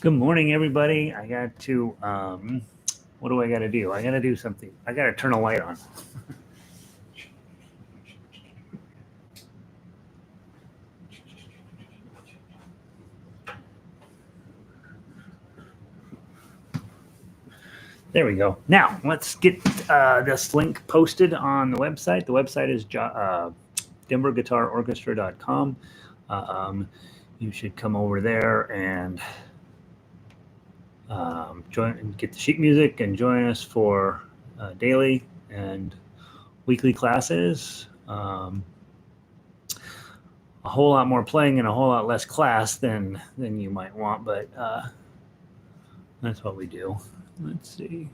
Good morning, everybody. I got to, what do I got to do? I got to do something. I got to turn a light on. There we go. Now, let's get this link posted on the website. The website is denverguitarorchestra.com. You should come over there and join and get the sheet music and join us for daily and weekly classes. A whole lot more playing and a whole lot less class than you might want, but that's what we do. Let's see.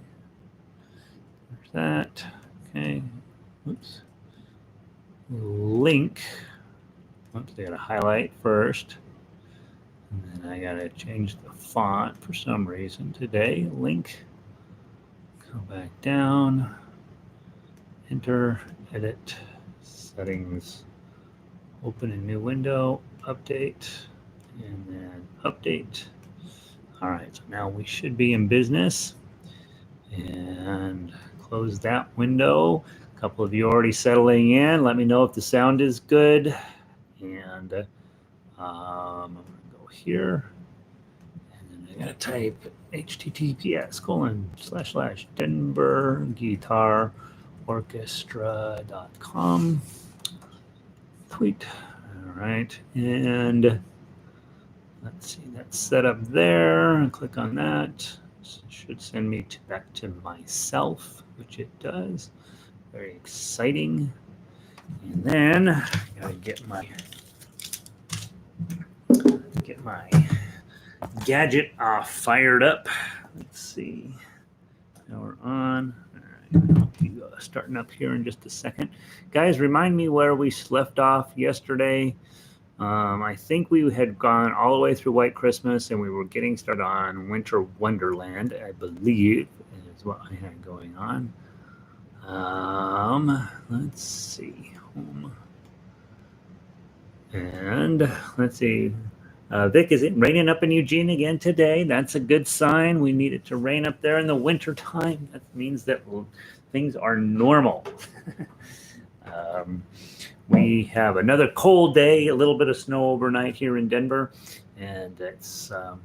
There's that. Okay. Oops. Link. Oops, I got to highlight first. And then I got to change the font for some reason today. Link. Go back down. Enter. Edit. Settings. Open a new window. Update. And then update. All right, so now we should be in business. And close that window. A couple of you already settling in. Let me know if the sound is good. And I'm going to go here. And then I got to type https://denverguitarorchestra.com. Tweet. All right. And let's see, that's set up there. Click on that. It should send me back to myself, which it does. Very exciting. And then I gotta get my gadget fired up. Let's see. Now we're on. All right, I'll be starting up here in just a second. Guys, remind me where we left off yesterday. I think we had gone all the way through White Christmas and we were getting started on Winter Wonderland, I believe is what I had going on. Let's see. Home. And let's see. Vic, is it raining up in Eugene again today? That's a good sign. We need it to rain up there in the winter time. That means that things are normal. We have another cold day, a little bit of snow overnight here in Denver, and it's a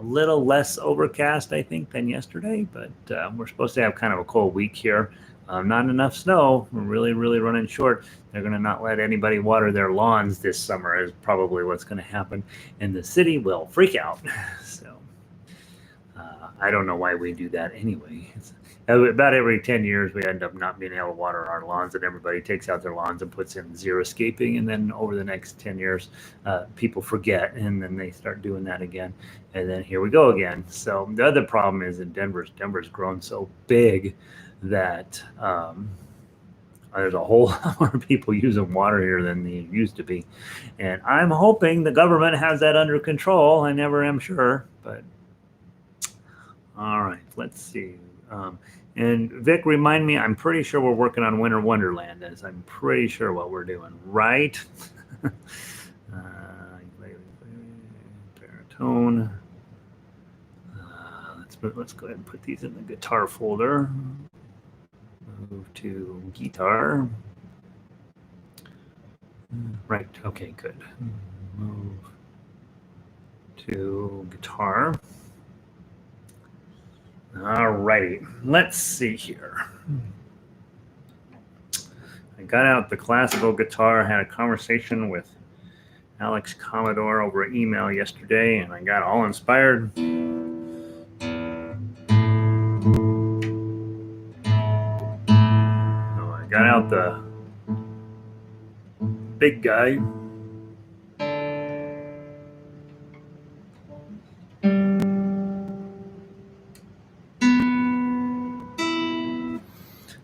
little less overcast, I think, than yesterday, but we're supposed to have kind of a cold week here. Not enough snow. We're really, really running short. They're going to not let anybody water their lawns this summer is probably what's going to happen, and the city will freak out. So I don't know why we do that anyway. About every 10 years, we end up not being able to water our lawns, and everybody takes out their lawns and puts in xeriscaping. And then over the next 10 years, people forget, and then they start doing that again. And then here we go again. So the other problem is in Denver's grown so big that there's a whole lot more people using water here than there used to be. And I'm hoping the government has that under control. I never am sure, but all right, let's see. And Vic, remind me, I'm pretty sure we're working on Winter Wonderland, as I'm pretty sure what we're doing, right? Baritone. Let's go ahead and put these in the guitar folder. Move to guitar. Right, okay, good. Move to guitar. All righty, let's see here. I got out the classical guitar, had a conversation with Alex Commodore over email yesterday, and I got all inspired. So I got out the big guy.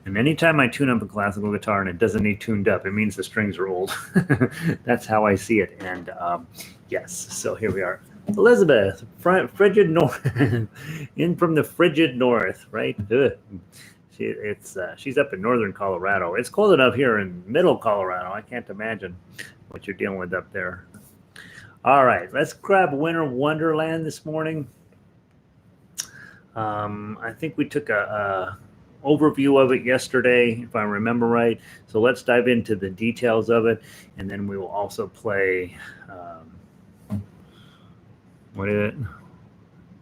And anytime I tune up a classical guitar and it doesn't need tuned up, it means the strings are old. That's how I see it. And yes, so here we are. Elizabeth, frigid north, in from the frigid north, right? She's up in northern Colorado. It's cold enough here in middle Colorado. I can't imagine what you're dealing with up there. All right, let's grab Winter Wonderland this morning. I think we took a overview of it yesterday, if I remember right. So let's dive into the details of it, and then we will also play. What is it?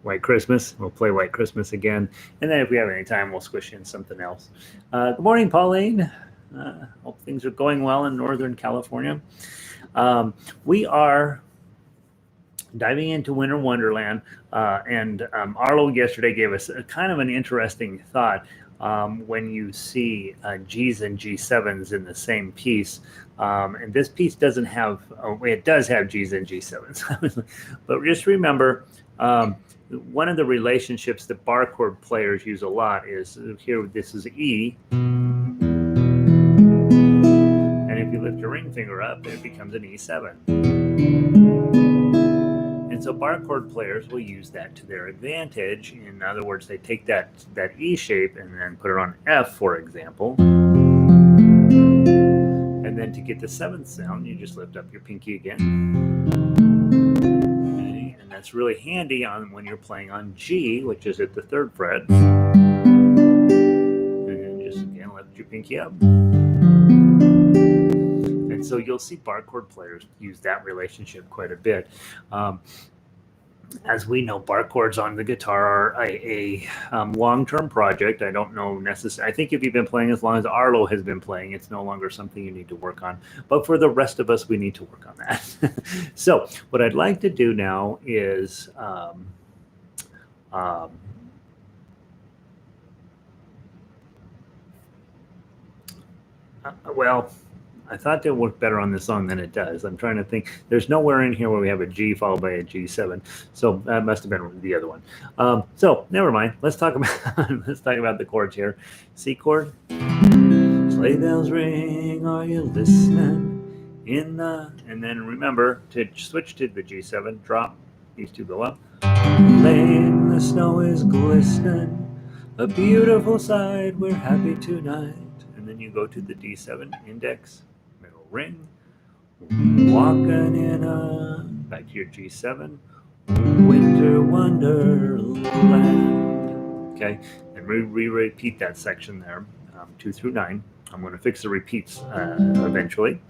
White Christmas. We'll play White Christmas again, and then if we have any time, we'll squish in something else. Good morning, Pauline. Hope things are going well in Northern California. We are diving into Winter Wonderland, and Arlo yesterday gave us a kind of an interesting thought. When you see G's and G7s in the same piece, and this piece doesn't have, it does have G's and G7s, but just remember, one of the relationships that bar chord players use a lot is here, this is E, and if you lift your ring finger up, it becomes an E7. And so bar chord players will use that to their advantage. In other words, they take that E shape and then put it on F, for example. And then to get the seventh sound, you just lift up your pinky again. Okay. And that's really handy on when you're playing on G, which is at the third fret. And then just again lift your pinky up. And so you'll see bar chord players use that relationship quite a bit. As we know, bar chords on the guitar are a long-term project. I don't know necessarily. I think if you've been playing as long as Arlo has been playing, it's no longer something you need to work on. But for the rest of us, we need to work on that. So what I'd like to do now is well, I thought it worked better on this song than it does. I'm trying to think. There's nowhere in here where we have a G followed by a G7, so that must have been the other one. So never mind. Let's talk about the chords here. C chord. Sleigh bells ring. Are you listening? And then remember to switch to the G7. Drop. These two go up. Lane, the snow is glistening. A beautiful sight. We're happy tonight. And then you go to the D7 index, middle ring, walking in back to your G7, Winter Wonderland. Okay, and repeat that section there, 2 through 9. I'm going to fix the repeats eventually.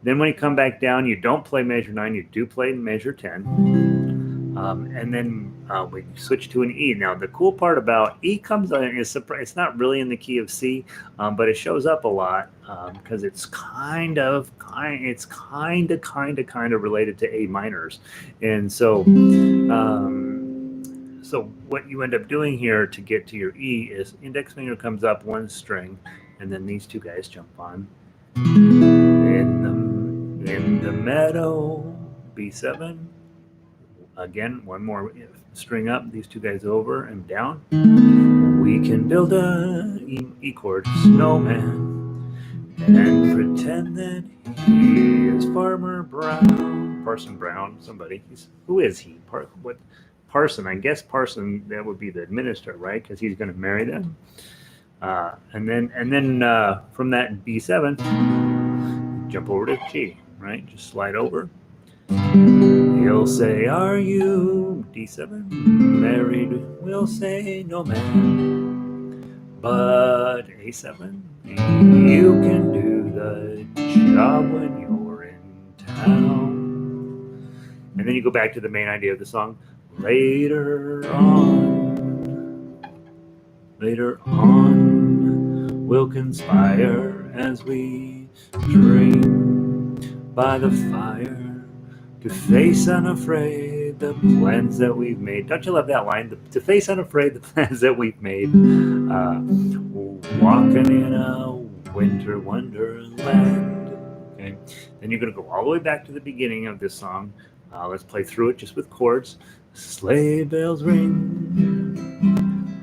Then when you come back down, you don't play measure 9, you do play measure 10. And then we switch to an E. Now, the cool part about E comes on it's not really in the key of C, but it shows up a lot because it's kind of related to A minors. And so, so what you end up doing here to get to your E is index finger comes up one string, and then these two guys jump on. In the meadow, B7. Again, one more string up, these two guys over and down. We can build a E chord snowman and pretend that he is Farmer Brown. Parson Brown, somebody. Who is he? Parson? I guess Parson, that would be the administrator, right? Because he's going to marry them. And then from that B7, jump over to G, right? Just slide over. He'll say, are you, D7, married? We'll say, no man. But A7, you can do the job when you're in town. And then you go back to the main idea of the song. Later on, we'll conspire as we dream by the fire. To face unafraid the plans that we've made. Don't you love that line? To face unafraid the plans that we've made. Walking in a winter wonderland. Okay. Then you're going to go all the way back to the beginning of this song. Let's play through it just with chords. Sleigh bells ring.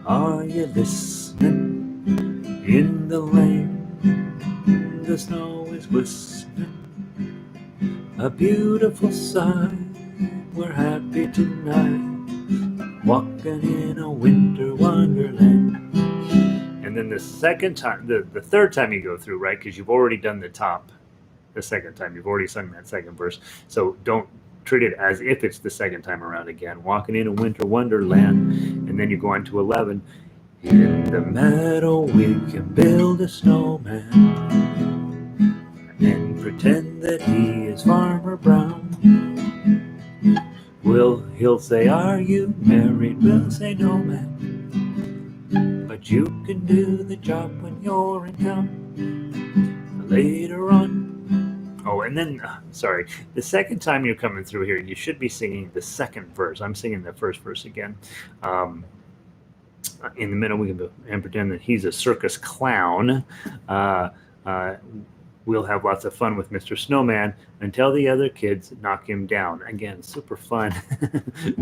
Are you listening? In the lane, the snow is glistening. A beautiful sight, we're happy tonight, walking in a winter wonderland. And then the second time, the third time you go through, right, because you've already done the top the second time, you've already sung that second verse, so don't treat it as if it's the second time around again. Walking in a winter wonderland. And then you go on to 11. In the meadow we can build a snowman and pretend that he is Farmer Brown. He'll say, are you married? We'll say, no, man. But you can do the job when you're in town. Later on. Oh, and then, sorry, the second time you're coming through here, you should be singing the second verse. I'm singing the first verse again. In the middle, we can and pretend that he's a circus clown. We'll have lots of fun with Mr. Snowman until the other kids knock him down. Again, super fun,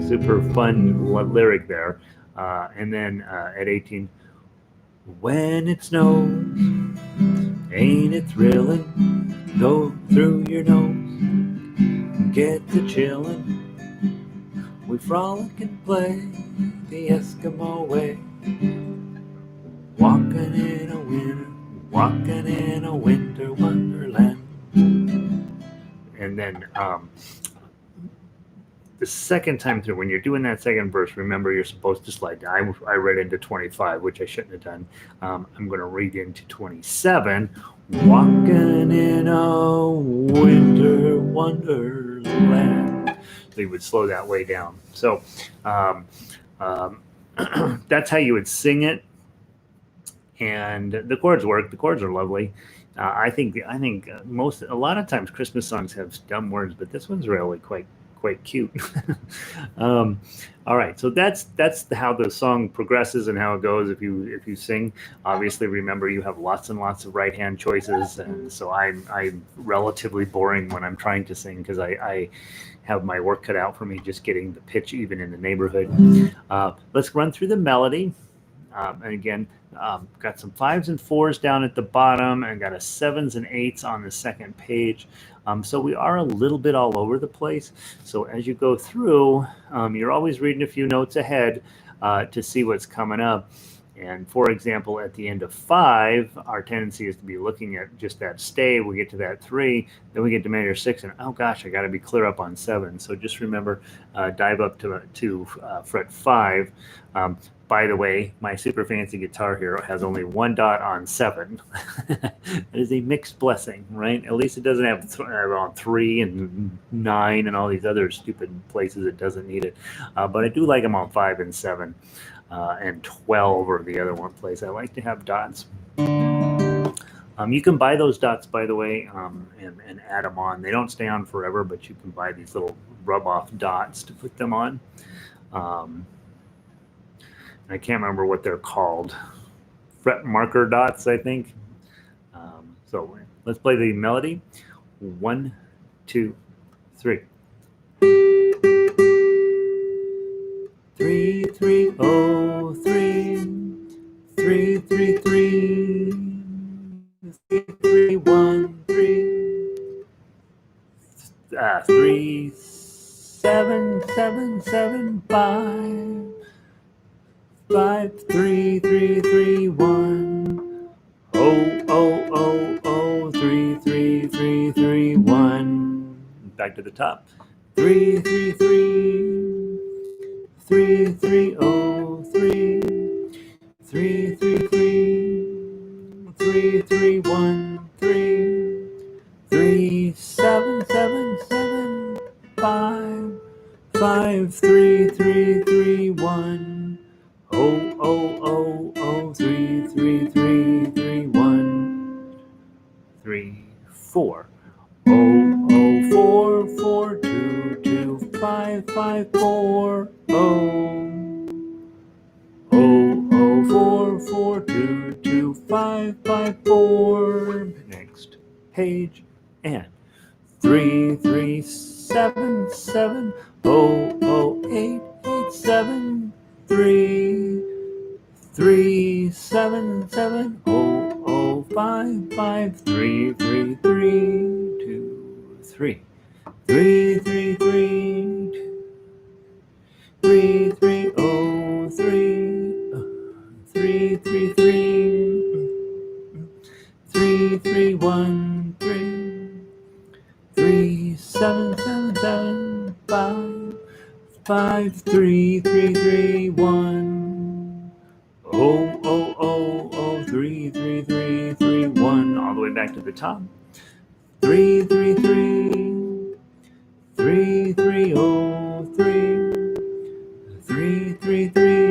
super fun lyric there. And then at 18, when it snows, ain't it thrilling? Go through your nose, get to chillin'. We frolic and play the Eskimo way. Walking in a winter wonderland. And then the second time through, when you're doing that second verse, remember you're supposed to slide down. I read into 25, which I shouldn't have done. I'm going to read into 27. Walking in a winter wonderland. So you would slow that way down. So that's how you would sing it. And the chords work. The chords are lovely. I think a lot of times Christmas songs have dumb words, but this one's really quite cute. All right, so that's how the song progresses and how it goes. If you sing, obviously remember you have lots and lots of right hand choices, and so I'm relatively boring when I'm trying to sing because I have my work cut out for me just getting the pitch even in the neighborhood. Let's run through the melody. And again, got some 5s and 4s down at the bottom and got a 7s and 8s on the second page. So we are a little bit all over the place. So as you go through, you're always reading a few notes ahead to see what's coming up. And for example, at the end of 5, our tendency is to be looking at just that stay. We get to that 3, then we get to major 6, and oh gosh, I got to be clear up on 7. So just remember, dive up to fret 5. By the way, my super fancy guitar hero has only 1 dot on 7. That is a mixed blessing, right? At least it doesn't have on 3 and 9 and all these other stupid places it doesn't need it. But I do like them on 5 and 7 and 12 or the other one place. I like to have dots. You can buy those dots, by the way, and add them on. They don't stay on forever, but you can buy these little rub-off dots to put them on. I can't remember what they're called. Fret marker dots, I think. So let's play the melody. 1, 2, 3. 3, 3, oh, 3. 3, 3, 3. 3, 3, 1, 3. 3, 7, 7, 7, 5. 5, 3, 3, 3, 1. Oh, oh, oh, oh, 3, 3, 3, 3, 1. Back to the top. 3, 3, 3. 3, 3, oh, 3. 3, 3, 3. 3, 3, 1, 3. 3, 7, 7, 7, 5. 5, 3, 3, 3, 1. Oh, oh, oh, oh, 3, 3, 3, 3, 1. 3, 4. Oh, oh, 4, 4, 2, 2, 5, 5, 4. Oh, oh, oh, 4, 4, 2, 2, 5, 5, 4. Next page. And 3, 3, 7, 7. Oh, oh, 8, 8, 7. 3, 3, 7, 7, oh, oh, 5, 5, 3, 3, 3, 2, 3. 3, 3, 3, 3, 3, oh, 3. 3, 3, 3. 3, 3, 1, 3. 3, 7, 7, 7. 5, 5, 3, 3, 3, 1. Oh, oh, oh, oh, 3, 3, 3, 3, 1. All the way back to the top. 3, 3, 3, 3, 3, oh, 3, 3, 3, 3,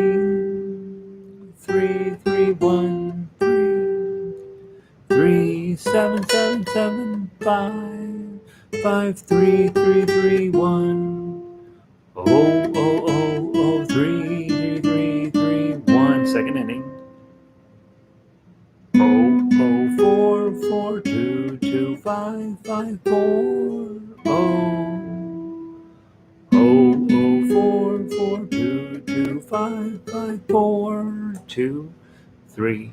3, 3, 1, 3, 3, 7, 7, 7, 5, 5, 3, 3, 3, 1. Oh, oh, oh, oh, 3, 3, 3, 3, 1. Second inning. Oh, oh, 4, 4, 2, 2, 5, 5, 4. Oh, oh, oh, 4, 4, 2, 2, 5, 5, 4, 2, 3,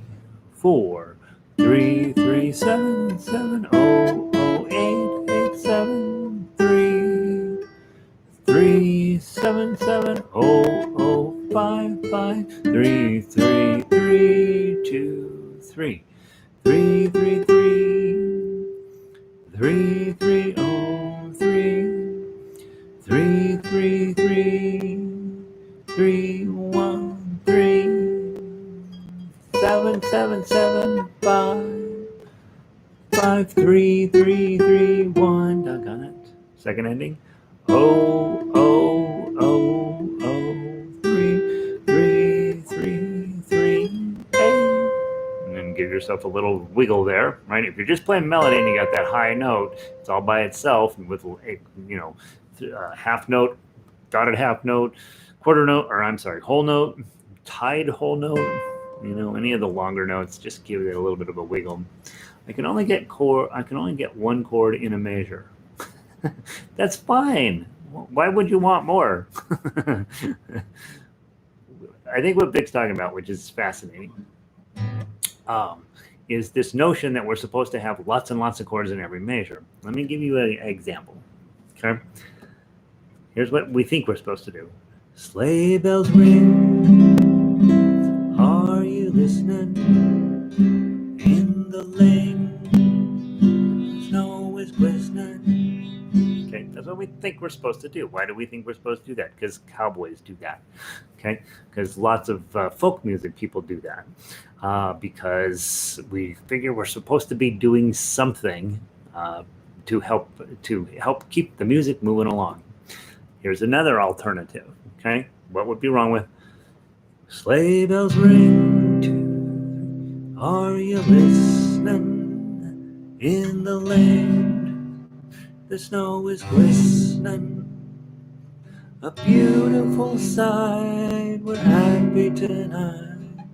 4, 3, 3, 7, 7, oh, oh, 8, 8, 7, 3, 3, 7, 7, oh, oh, 5, 5, 3, 3, 3, 2, 3, 3, 3, 3, 3, 3, oh, 3, 3, 3, 3, 3, 1, 3, 7, 7, 7, 5, 5, 3, 3, 3, 1. Doggone it. Second ending. Oh, oh, oh, oh, 3, 3, 3, 3, 8. And then give yourself a little wiggle there, right? If you're just playing melody and you got that high note, it's all by itself with, half note, dotted half note, quarter note, or I'm sorry, whole note, tied whole note, any of the longer notes, just give it a little bit of a wiggle. I can only get one chord in a measure. That's fine. Why would you want more? I think what Vic's talking about, which is fascinating, is this notion that we're supposed to have lots and lots of chords in every measure. Let me give you an example. Okay. Here's what we think we're supposed to do. Sleigh bells ring. Are you listening? In the lane, snow is glistening. Okay, that's what we think we're supposed to do. Why do we think we're supposed to do that? Because cowboys do that. Okay, because lots of folk music people do that. Because we figure we're supposed to be doing something to help keep the music moving along. Here's another alternative. Okay, what would be wrong with sleigh bells ring too? Are you listening? In the lane, the snow is glistening. A beautiful sight. We're happy tonight,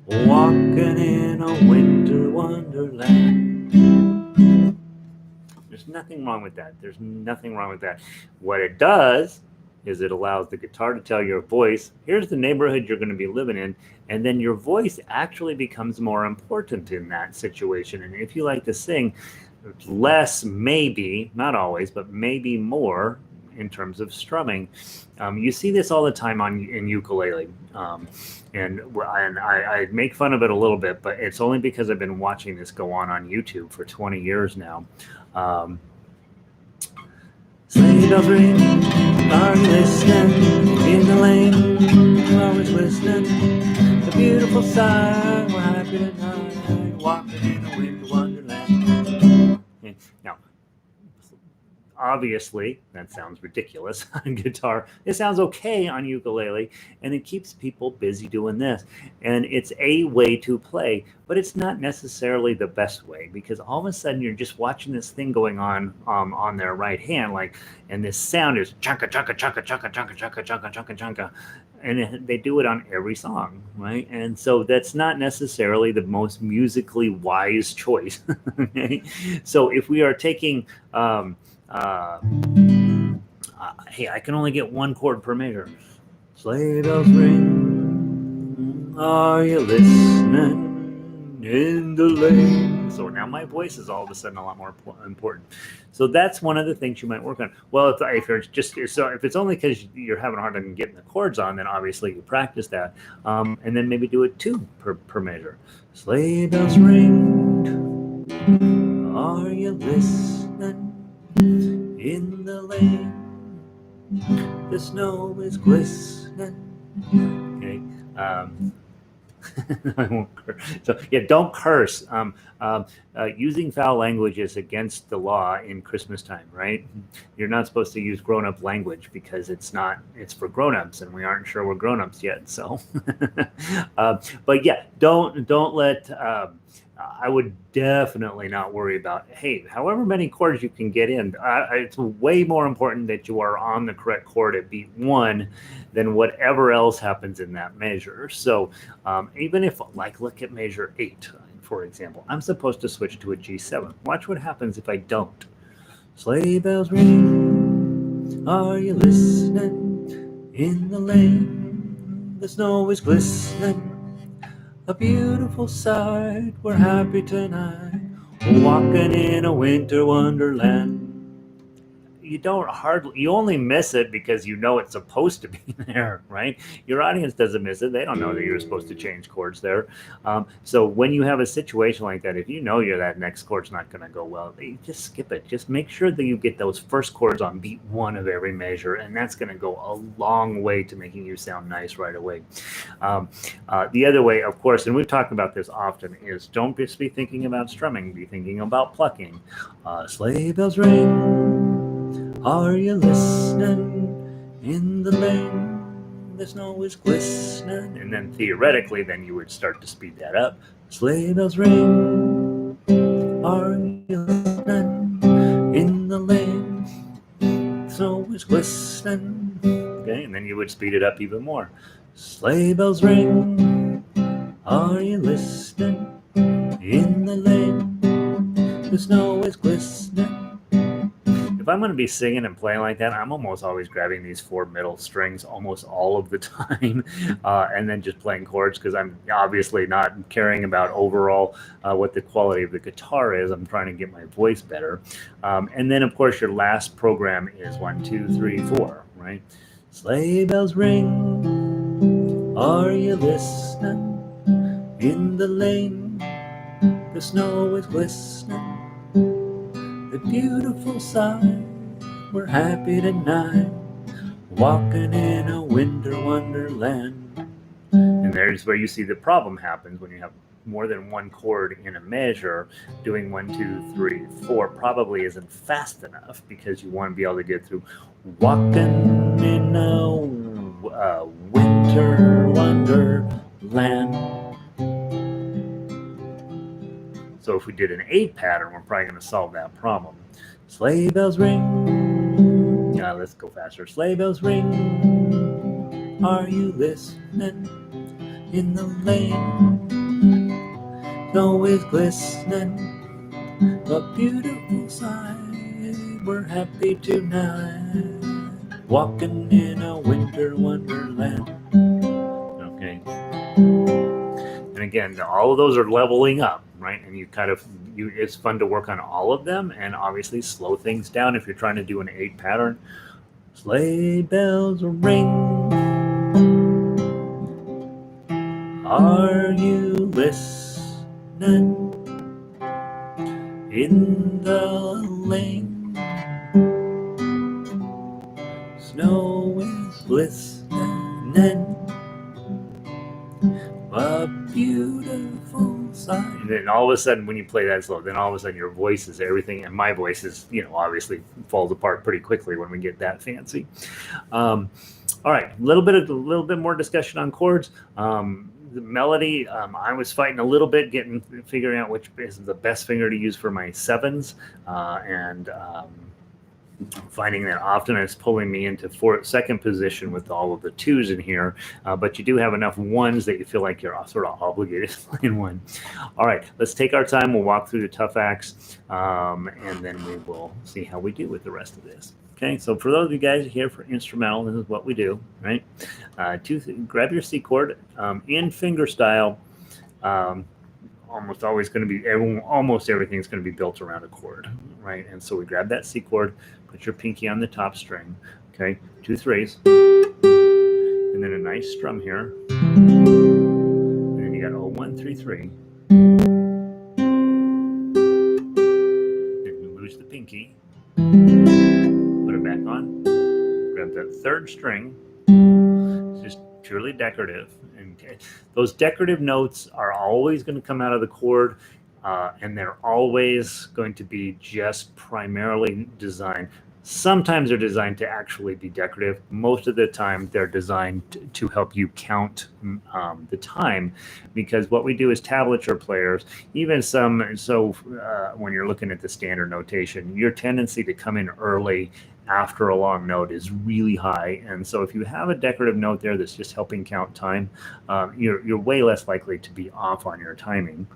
walking in a winter wonderland. There's nothing wrong with that. There's nothing wrong with that. What it does is it allows the guitar to tell your voice, here's the neighborhood you're going to be living in, and then your voice actually becomes more important in that situation. And if you like to sing, less, maybe, not always, but maybe more in terms of strumming. You see this all the time in ukulele. And I make fun of it a little bit, but it's only because I've been watching this go on YouTube for 20 years now. Sleigh bells ring, are you listening? In the lane, always listening. The beautiful sight, we're happy tonight, walking in a winter wonderland. Now, obviously, that sounds ridiculous on guitar. It sounds okay on ukulele, and it keeps people busy doing this. And it's a way to play, but it's not necessarily the best way, because all of a sudden you're just watching this thing going on their right hand, and this sound is chunka chunka chunka chunka chunka chunka chunka chunka chunka, and they do it on every song, right? And so that's not necessarily the most musically wise choice. Okay? So if we are taking hey, I can only get one chord per measure. Sleigh bells ring, are you listening? In the lane. So now my voice is all of a sudden a lot more important. So that's one of the things you might work on. Well, if it's only because you're having a hard time getting the chords on, then obviously you practice that, and then maybe do it 2 per measure. Sleigh bells ring, are you listening? In the lane, The snow is glistening. Okay. I won't curse. So yeah, don't curse. Using foul language is against the law in Christmas time, right? You're not supposed to use grown-up language because it's not. It's for grown-ups, and we aren't sure we're grown-ups yet. So, but yeah, don't let. I would definitely not worry about, hey, however many chords you can get in. It's way more important that you are on the correct chord at beat 1 than whatever else happens in that measure. So even if, like, look at measure 8, for example, I'm supposed to switch to a G7. Watch what happens if I don't. Sleigh bells ring, are you listening? In the lane, the snow is glistening. A beautiful sight, we're happy tonight, walking in a winter wonderland. You only miss it because you know it's supposed to be there, right? Your audience doesn't miss it. They don't know that you're supposed to change chords there. So when you have a situation like that, if you know that next chord's not going to go well, you just skip it. Just make sure that you get those first chords on beat 1 of every measure, and that's going to go a long way to making you sound nice right away. The other way, of course, and we've talked about this often, is don't just be thinking about strumming, be thinking about plucking. Sleigh bells ring, are you listening? In the lane, the snow is glistening. And then theoretically, then you would start to speed that up. Sleigh bells ring, are you listening? In the lane, the snow is glistening. Okay, and then you would speed it up even more. Sleigh bells ring, are you listening? In the lane, the snow is glistening. If I'm going to be singing and playing like that, I'm almost always grabbing these 4 middle strings almost all of the time, and then just playing chords, because I'm obviously not caring about overall what the quality of the guitar is. I'm trying to get my voice better. And then, of course, your last program is 1, 2, 3, 4, right? Sleigh bells ring, are you listening? In the lane, the snow is glistening. The beautiful sight, we're happy tonight, walking in a winter wonderland. And there's where you see the problem happens when you have more than one chord in a measure. Doing 1, 2, 3, 4 probably isn't fast enough, because you want to be able to get through walking in a winter wonderland. So if we did an 8 pattern, we're probably going to solve that problem. Sleigh bells ring. Yeah, let's go faster. Sleigh bells ring. Are you listening? In the lane, snow is glistening. A beautiful sight. We're happy tonight, walking in a winter wonderland. Okay. And again, all of those are leveling up, right? And it's fun to work on all of them, and obviously slow things down if you're trying to do an 8 pattern. Sleigh bells ring. Are you listening? In the lane, snow is glistening. A beautiful sight. And then all of a sudden, when you play that slow, then all of a sudden your voice is everything, and my voice is, obviously falls apart pretty quickly when we get that fancy. All right, a little bit more discussion on chords. The melody, I was fighting a little bit figuring out which is the best finger to use for my 7s, and finding that often it's pulling me into second position with all of the 2s in here, but you do have enough 1s that you feel like you're sort of obligated to play 1. All right, let's take our time. We'll walk through the tough acts, and then we will see how we do with the rest of this. Okay, so for those of you guys here for instrumental, this is what we do, right? Grab your C chord in finger style. Almost always going to be, almost everything's going to be built around a chord, right? And so we grab that C chord, put your pinky on the top string, okay? 2 3s, and then a nice strum here. And then you got 0 1 3 3. Then you lose the pinky, put it back on, grab grab that third string. It's just purely decorative. And those decorative notes are always going to come out of the chord, and they're always going to be just primarily designed. Sometimes they're designed to actually be decorative. Most of the time, they're designed to help you count the time, because what we do as tablature players, even when you're looking at the standard notation, your tendency to come in early after a long note is really high. And so if you have a decorative note there that's just helping count time, you're way less likely to be off on your timing.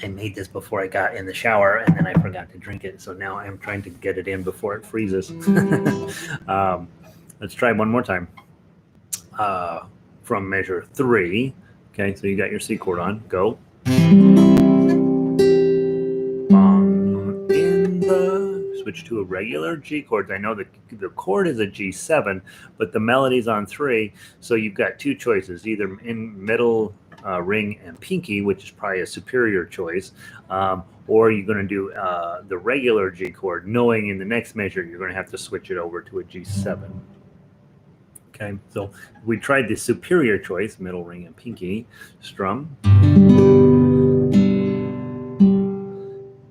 I made this before I got in the shower, and then I forgot to drink it. So now I'm trying to get it in before it freezes. Let's try one more time. From measure 3. Okay, so you got your C chord on. Go. Switch to a regular G chord. I know the chord is a G7, but the melody's on 3. So you've got two choices, either in middle ring and pinky, which is probably a superior choice, or you're going to do the regular G chord, knowing in the next measure you're going to have to switch it over to a G7. Okay, so we tried the superior choice, middle ring and pinky, strum.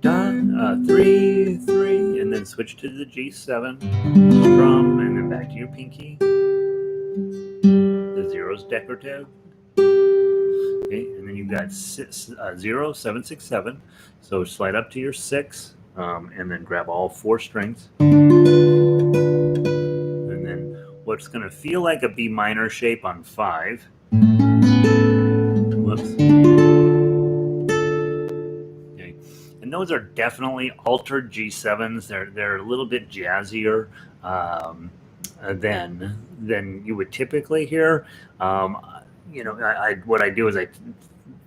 Done, 3, 3, and then switch to the G7, strum, and then back to your pinky. The 0's decorative. Okay, and then you've got 0, 7, 6, 7. So slide up to your 6, and then grab all 4 strings. And then what's going to feel like a B minor shape on 5. Whoops. Okay, and those are definitely altered G7s. They're a little bit jazzier than you would typically hear. What I do is I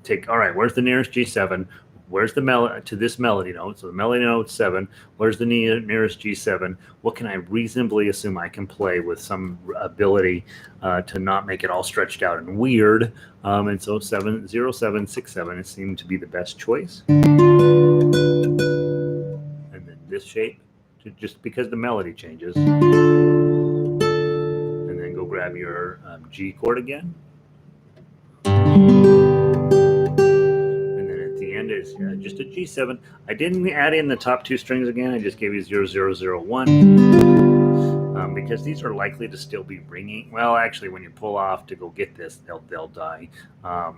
take, all right, where's the nearest G7? Where's the to this melody note? So the melody note 7. Where's the nearest G7? What can I reasonably assume I can play with some ability to not make it all stretched out and weird? And so 7, 0, 7, 6, 7, it seemed to be the best choice. And then this shape, just because the melody changes. And then go grab your G chord again. Is just a G7. I didn't add in the top 2 strings again. I just gave you 0, 0, 0, 1 because these are likely to still be ringing. Well, actually, when you pull off to go get this, they'll die. Yeah,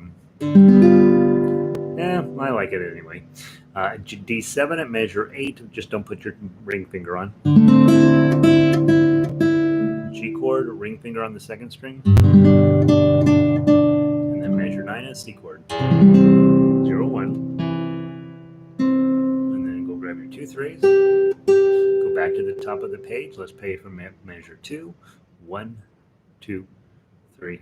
I like it anyway. D7 at measure 8. Just don't put your ring finger on. G chord, ring finger on the 2nd string, and then measure 9 at C chord. 0, 1. Grab your 2 3s. Go back to the top of the page. Let's play from measure 2. 1, 2, 3.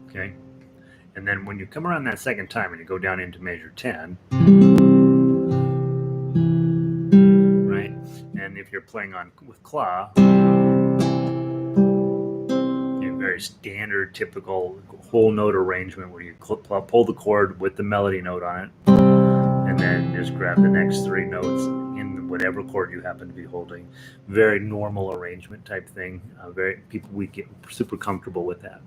Okay, and then when you come around that second time and you go down into measure 10, right? And if you're playing with claw, very standard, typical whole note arrangement where you pull the chord with the melody note on it, and then just grab the next 3 notes in whatever chord you happen to be holding. Very normal arrangement type thing. We get super comfortable with that.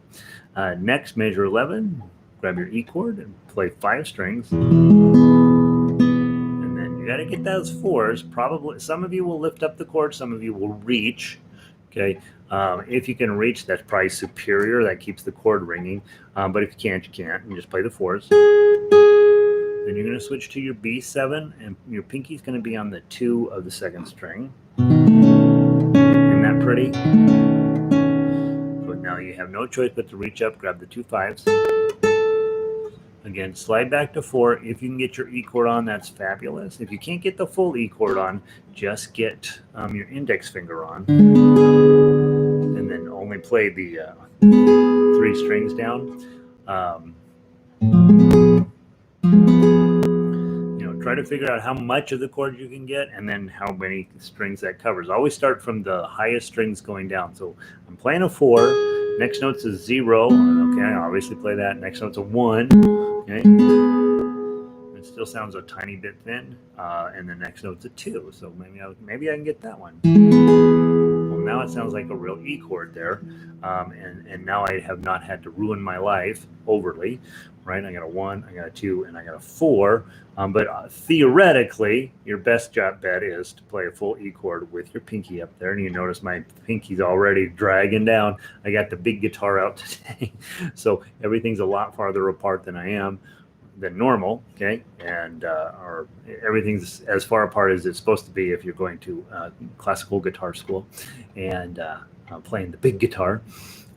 Next, measure 11. Grab your E chord and play 5 strings. And then you got to get those 4s. Probably some of you will lift up the chord, some of you will reach. Okay, if you can reach, that's probably superior. That keeps the chord ringing. But if you can't, you can't. You just play the 4s. Then you're going to switch to your B7, and your pinky's going to be on the 2 of the 2nd string. Isn't that pretty? So now you have no choice but to reach up, grab the 2 5s. Again, slide back to 4. If you can get your E chord on, that's fabulous. If you can't get the full E chord on, just get your index finger on, and then only play the 3 strings down. Try to figure out how much of the chord you can get and then how many strings that covers. Always start from the highest strings going down. So I'm playing a 4. Next note's a 0. Okay, I obviously play that. Next note's a 1. Okay. It still sounds a tiny bit thin. And the next note's a 2. So maybe I can get that one. Well, now it sounds like a real E chord there. And now I have not had to ruin my life overly. Right? I got a 1, I got a 2, and I got a 4. But theoretically, your best bet is to play a full E chord with your pinky up there. And you notice my pinky's already dragging down. I got the big guitar out today. So everything's a lot farther apart than normal, okay? And everything's as far apart as it's supposed to be if you're going to classical guitar school and playing the big guitar.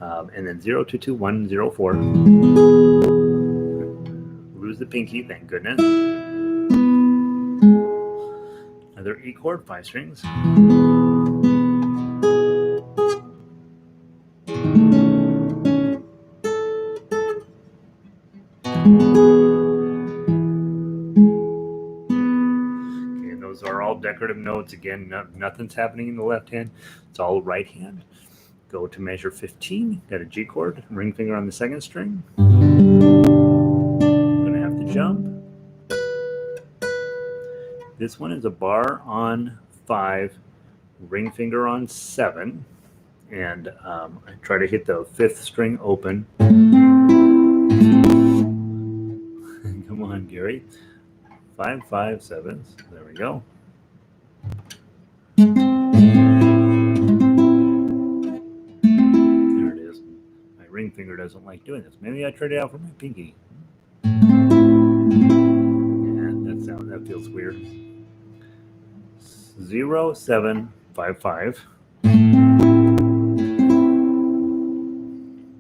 And then 0, 2, 2, 1, 0, 4. Lose the pinky, thank goodness. Another E chord, 5 strings. Okay, those are all decorative notes. Again, nothing's happening in the left hand. It's all right hand. Go to measure 15. Got a G chord, ring finger on the 2nd string. Gonna have to jump. This one is a bar on 5, ring finger on 7, and I try to hit the 5th string open. Come on, Gary. 5, 5, 7s. There we go. There it is. My ring finger doesn't like doing this. Maybe I tried it out for my pinky. Yeah, that feels weird. 0, 7, 5, 5.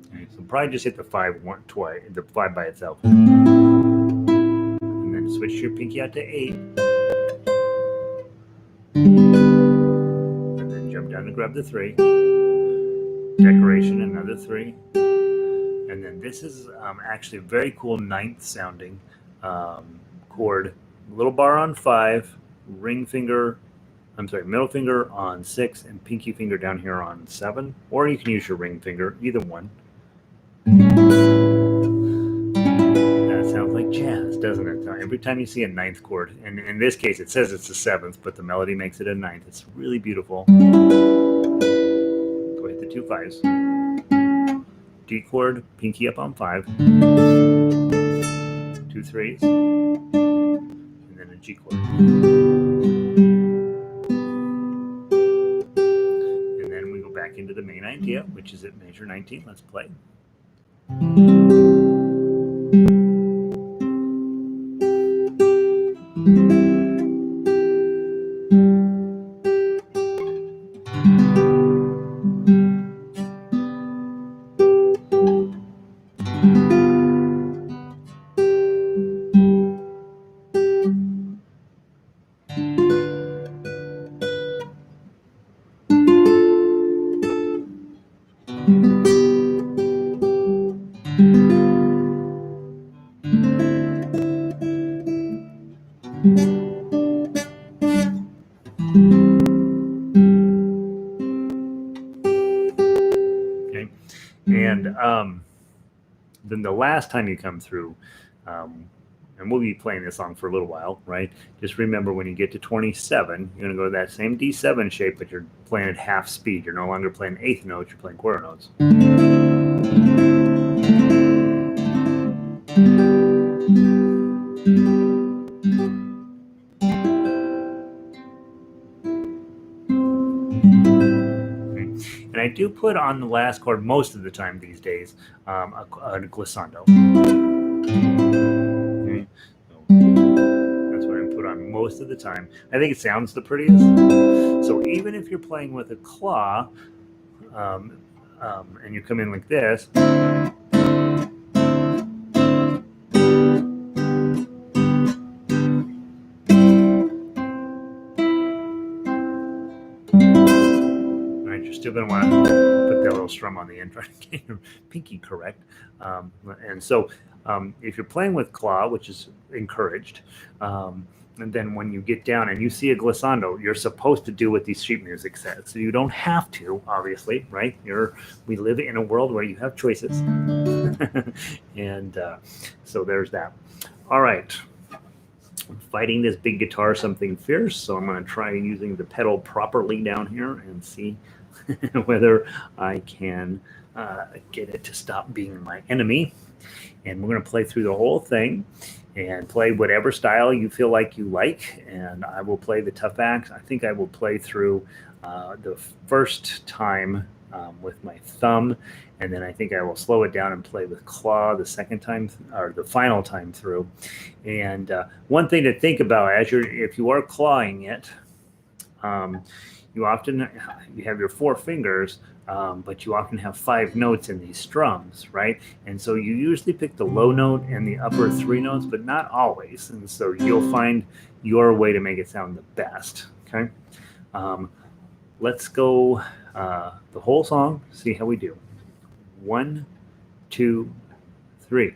Okay, so probably just hit the 5 twice, the 5 by itself. And then switch your pinky out to 8. And then jump down to grab the 3. Decoration, another 3. And then this is actually a very cool 9th sounding chord. Little bar on 5, middle finger on 6, and pinky finger down here on 7. Or you can use your ring finger, either one. That sounds like jazz, doesn't it? Every time you see a 9th chord, and in this case it says it's a 7th, but the melody makes it a 9th. It's really beautiful. Go hit the 2 5s. D chord, pinky up on 5. 2 3s. And then a G chord. Back into the main idea, which is at measure 19. Let's play. And then the last time you come through, and we'll be playing this song for a little while, right? Just remember when you get to 27, you're going to go to that same D7 shape, but you're playing at half speed. You're no longer playing eighth notes, you're playing quarter notes. And I do put on the last chord most of the time these days a glissando. Okay. So that's what I put on most of the time. I think it sounds the prettiest. So even if you're playing with a claw and you come in like this, still going to want to put that little strum on the end, trying to get your pinky correct. And so if you're playing with claw, which is encouraged, and then when you get down and you see a glissando, you're supposed to do what these sheet music says. So you don't have to, obviously, right? We live in a world where you have choices. And so there's that. All right. I'm fighting this big guitar something fierce, so I'm going to try using the pedal properly down here and see whether I can get it to stop being my enemy. And we're going to play through the whole thing and play whatever style you feel like you like. And I will play the tough acts. I think I will play through the first time with my thumb, and then I think I will slow it down and play with claw the second time, or the final time through. And one thing to think about if you are clawing it, you have your 4 fingers, but you often have 5 notes in these strums, right? And so you usually pick the low note and the upper 3 notes, but not always. And so you'll find your way to make it sound the best, okay? Let's go the whole song, see how we do. 1, 2, 3.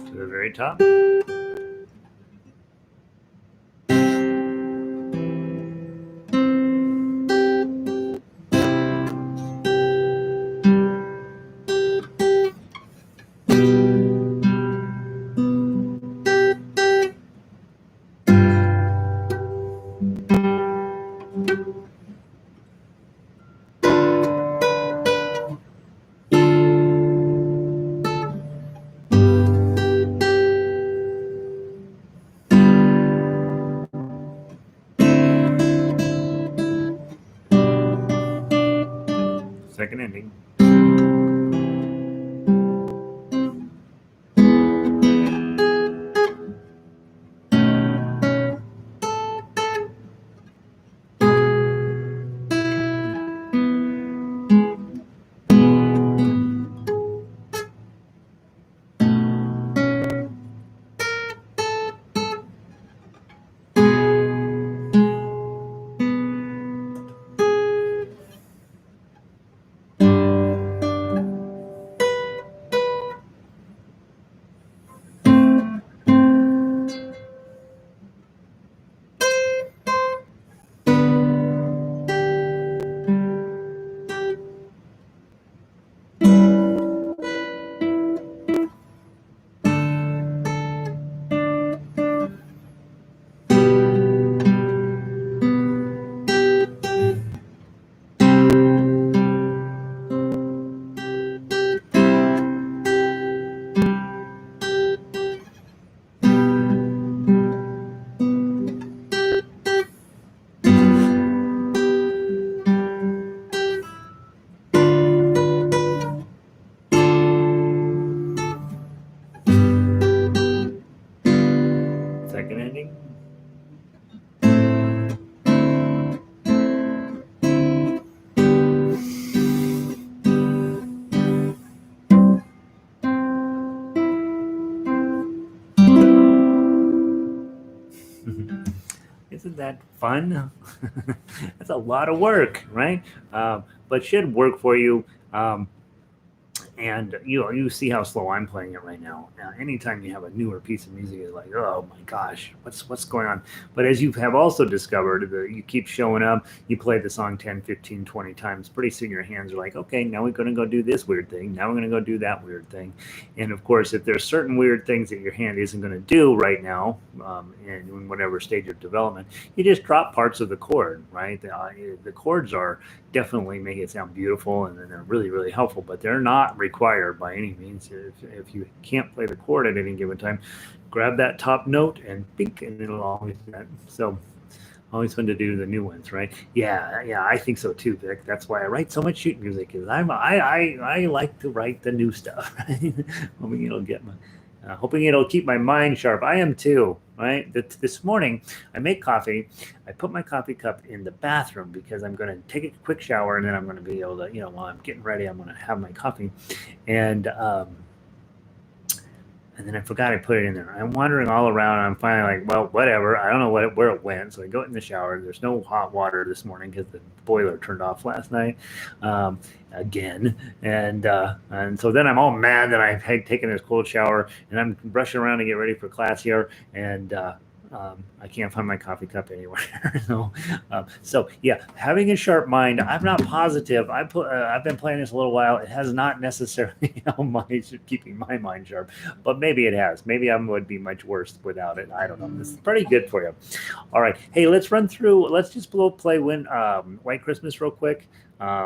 To the very top. Second ending. Isn't that fun? That's a lot of work, right? But should work for you. Um, and you see how slow I'm playing it right now. Anytime you have a newer piece of music, it's like, oh my gosh, what's going on? But as you have also discovered, you keep showing up, you play the song 10, 15, 20 times. Pretty soon your hands are like, okay, now we're going to go do this weird thing. Now we're going to go do that weird thing. And of course, if there's certain weird things that your hand isn't going to do right now, in whatever stage of development, you just drop parts of the chord, right? The chords are definitely make it sound beautiful and they're really, really helpful, but they're not required by any means. If you can't play the chord at any given time, grab that top note and bink, and it'll always do that. So always fun to do the new ones, right? Yeah, I think so too, Vic. That's why I write so much sheet music. Is I like to write the new stuff. Right? Hoping it'll keep my mind sharp. I am too, right? This morning, I make coffee. I put my coffee cup in the bathroom because I'm going to take a quick shower and then I'm going to be able to, while I'm getting ready, I'm going to have my coffee. And then I forgot I put it in there. I'm wandering all around. And I'm finally like, well, whatever. I don't know where it went. So I go in the shower. There's no hot water this morning because the boiler turned off last night again. And so then I'm all mad that I had taken this cold shower and I'm rushing around to get ready for class here. And I can't find my coffee cup anywhere. So yeah, having a sharp mind. I'm not positive. I've been playing this a little while. It has not necessarily helped keeping my mind sharp, but maybe it has. Maybe I would be much worse without it. I don't know. This is pretty good for you. All right. Hey, let's run through. Let's just play White Christmas real quick.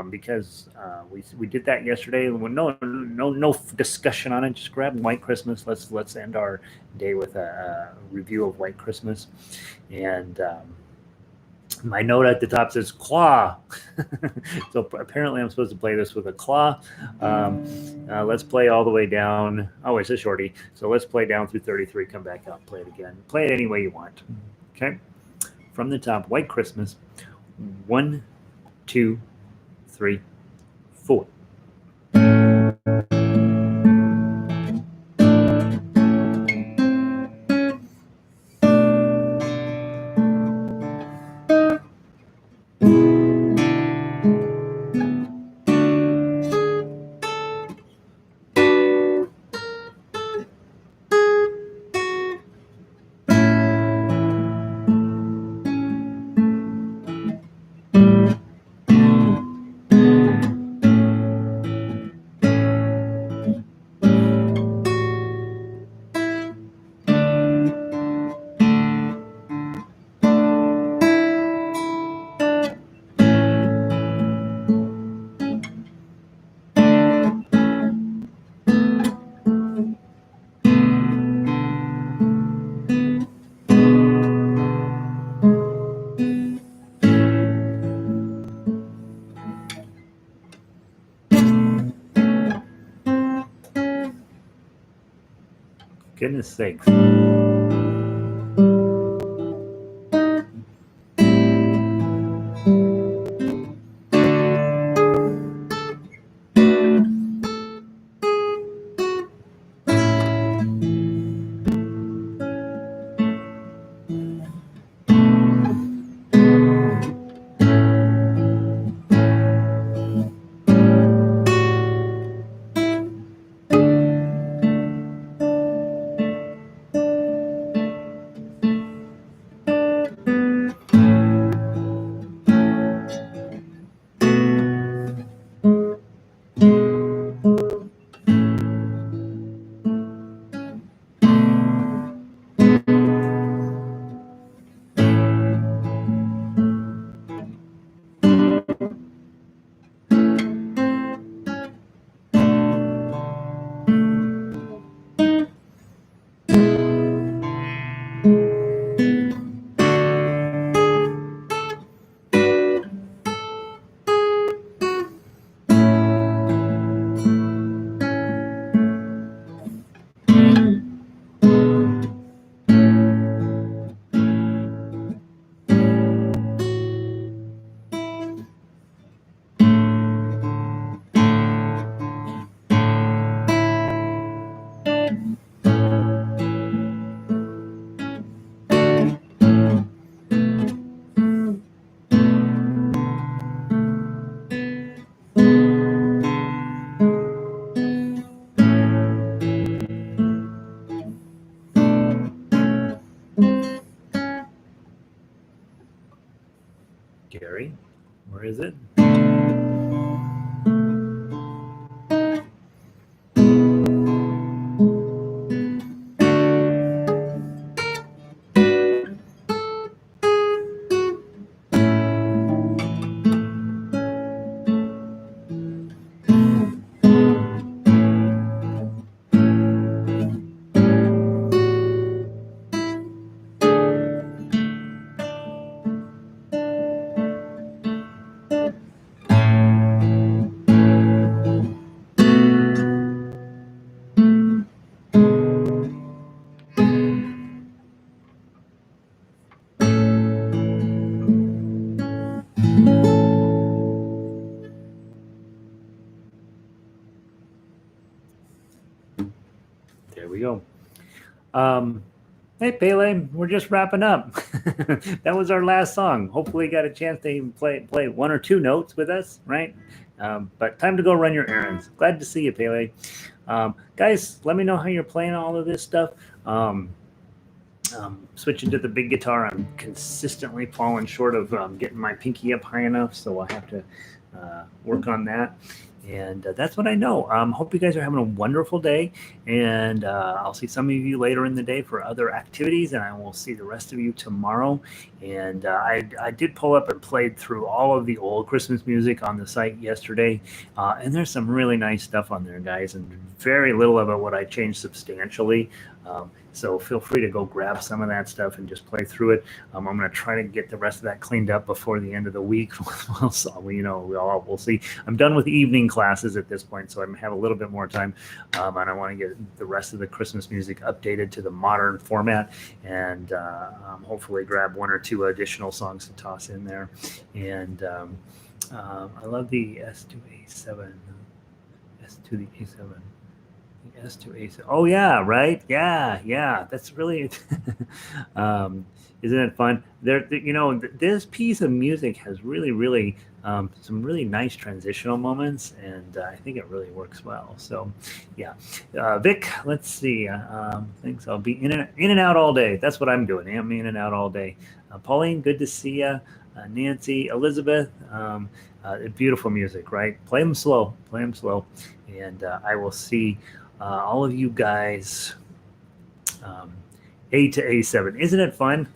Because we did that yesterday. No discussion on it. Just grab White Christmas. Let's end our day with a review of White Christmas. And my note at the top says claw. So apparently I'm supposed to play this with a claw. Let's play all the way down. Oh, it's a shorty. So let's play down through 33. Come back up. Play it again. Play it any way you want. Okay. From the top, White Christmas. 1, 2, 3, 4. Goodness sakes. There we go. Hey, Pele, we're just wrapping up. That was our last song. Hopefully, you got a chance to even play one or two notes with us, right? But time to go run your errands. Glad to see you, Pele. Guys, let me know how you're playing all of this stuff. Switching to the big guitar, I'm consistently falling short of getting my pinky up high enough, so I'll have to work on that. And that's what I know. Hope you guys are having a wonderful day, and I'll see some of you later in the day for other activities, and I will see the rest of you tomorrow. And I did pull up and played through all of the old Christmas music on the site yesterday, and there's some really nice stuff on there, guys, and very little of it would I change substantially. So feel free to go grab some of that stuff and just play through it. I'm going to try to get the rest of that cleaned up before the end of the week. We'll see. I'm done with evening classes at this point, so I have a little bit more time, and I want to get the rest of the Christmas music updated to the modern format, and hopefully grab one or two additional songs to toss in there. And I love the S to A7, S to the A7. S to A. Oh yeah, right. Yeah. That's really. Isn't it fun? This piece of music has really some really nice transitional moments, and I think it really works well. So, yeah, Vic. Let's see. Thanks. I'll be in and out all day. That's what I'm doing. I'm in and out all day. Pauline, good to see you. Nancy, Elizabeth. Beautiful music, right? Play them slow, and I will see. All of you guys, A to A7. Isn't it fun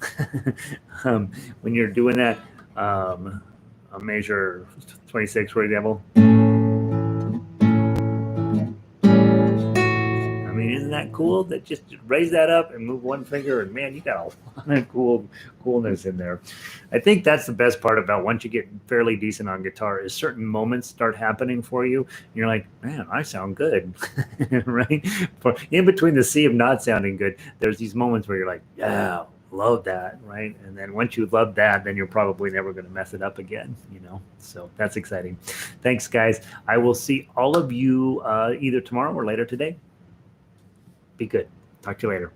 when you're doing that? A measure 26, for example. I mean, isn't that cool? That just raise that up and move one finger, and man, you got a lot of coolness in there. I think that's the best part about once you get fairly decent on guitar is certain moments start happening for you. And you're like, man, I sound good, right? In between the sea of not sounding good, there's these moments where you're like, yeah, love that, right? And then once you love that, then you're probably never going to mess it up again, So that's exciting. Thanks, guys. I will see all of you either tomorrow or later today. Be good. Talk to you later.